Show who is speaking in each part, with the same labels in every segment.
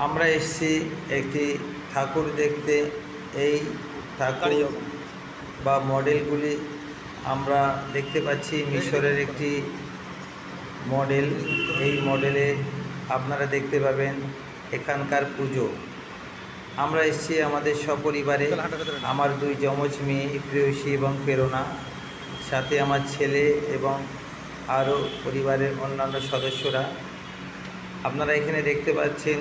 Speaker 1: আমরা এসেছি একটি ঠাকুর দেখতে। এই ঠাকুর বা মডেলগুলি আমরা দেখতে পাচ্ছি মিশরের একটি মডেল। এই মডেলে আপনারা দেখতে পাবেন এখানকার পুজো। আমরা এসেছি আমাদের সপরিবারে, আমার দুই যমজ মেয়ে প্রেয়সী এবং প্রেরণা, সাথে আমার ছেলে এবং আরও পরিবারের অন্যান্য সদস্যরা। আপনারা এখানে দেখতে পাচ্ছেন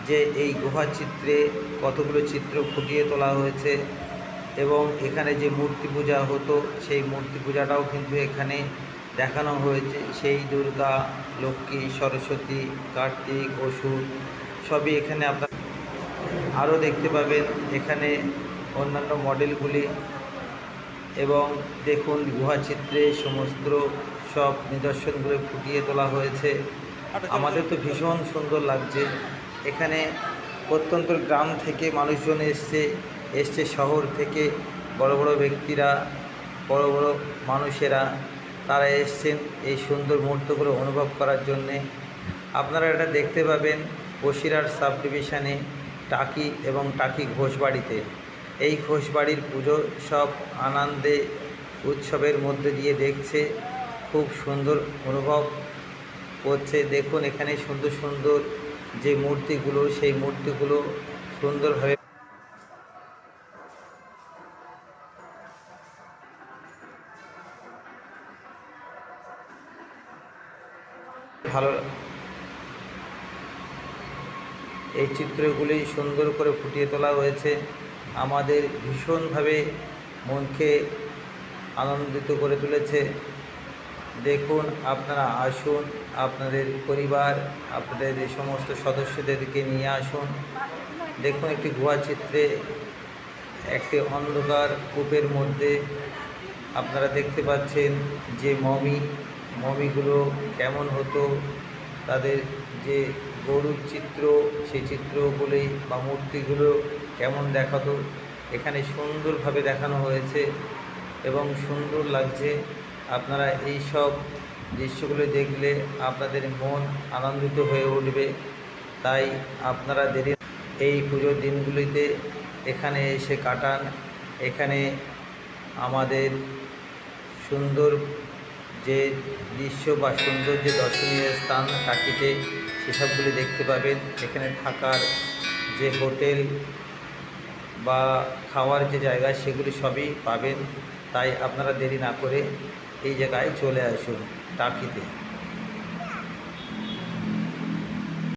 Speaker 1: যে এই গুহা চিত্রে কতগুলো চিত্র ফুটিয়ে তোলা হয়েছে এবং এখানে যে মূর্তি পূজা হতো সেই মূর্তি পূজাটাও কিন্তু এখানে দেখানো হয়েছে। সেই দুর্গা, লক্ষ্মী, সরস্বতী, কার্তিক, অসুর সবই এখানে আপনারা আরও দেখতে পাবেন এখানে অন্যান্য মডেলগুলি। এবং দেখুন গুহা চিত্রে সমস্ত সব নিদর্শনগুলো ফুটিয়ে তোলা হয়েছে। আমাদের তো ভীষণ সুন্দর লাগছে। এখানে প্রত্যন্ত গ্রাম থেকে মানুষজন এসছে শহর থেকে, বড় বড় ব্যক্তিরা, বড় বড় মানুষেরা, তারা এসছেন এই সুন্দর মুহূর্তগুলো অনুভব করার জন্যে। আপনারা এটা দেখতে পাবেন বসিরহাট সাব ডিভিশনে টাকি এবং টাকি ঘোষবাড়িতে। এই ঘোষবাড়ির পুজো সব আনন্দে উৎসবের মধ্যে দিয়ে দেখছে, খুব সুন্দর অনুভব করছে। দেখুন এখানে সুন্দর সুন্দর যে মূর্তিগুলো, সেই মূর্তিগুলো সুন্দরভাবে ভালো, এই চিত্রগুলি সুন্দর করে ফুটিয়ে তোলা হয়েছে। আমাদের ভীষণভাবে মনকে আনন্দিত করে তুলেছে। দেখুন আপনারা আসুন, আপনাদের পরিবার, আপনাদের এই সমস্ত সদস্যদেরকে নিয়ে আসুন। দেখুন একটি গুহা চিত্রে একটি অন্ধকার কূপের মধ্যে আপনারা দেখতে পাচ্ছেন যে মমিগুলো কেমন হতো, তাদের যে গরুর চিত্র, সেই চিত্রগুলি বা মূর্তিগুলো কেমন দেখাতো এখানে সুন্দরভাবে দেখানো হয়েছে এবং সুন্দর লাগছে। আপনারা এই সব দৃশ্যগুলো দেখলে আপনাদের মন আনন্দিত হয়ে উঠবে। তাই আপনারা দেরি এই পুজোর দিনগুলিতে এখানে এসে কাটান। এখানে আমাদের সুন্দর যে দৃশ্য বা সুন্দর যে দর্শনীয় স্থান টাকিতে, সেসবগুলি দেখতে পাবেন। এখানে থাকার যে হোটেল বা খাওয়ার যে জায়গা, সেগুলি সবই পাবেন। তাই আপনারা দেরি না করে এই জায়গায় চলে আসুন টাকিতে।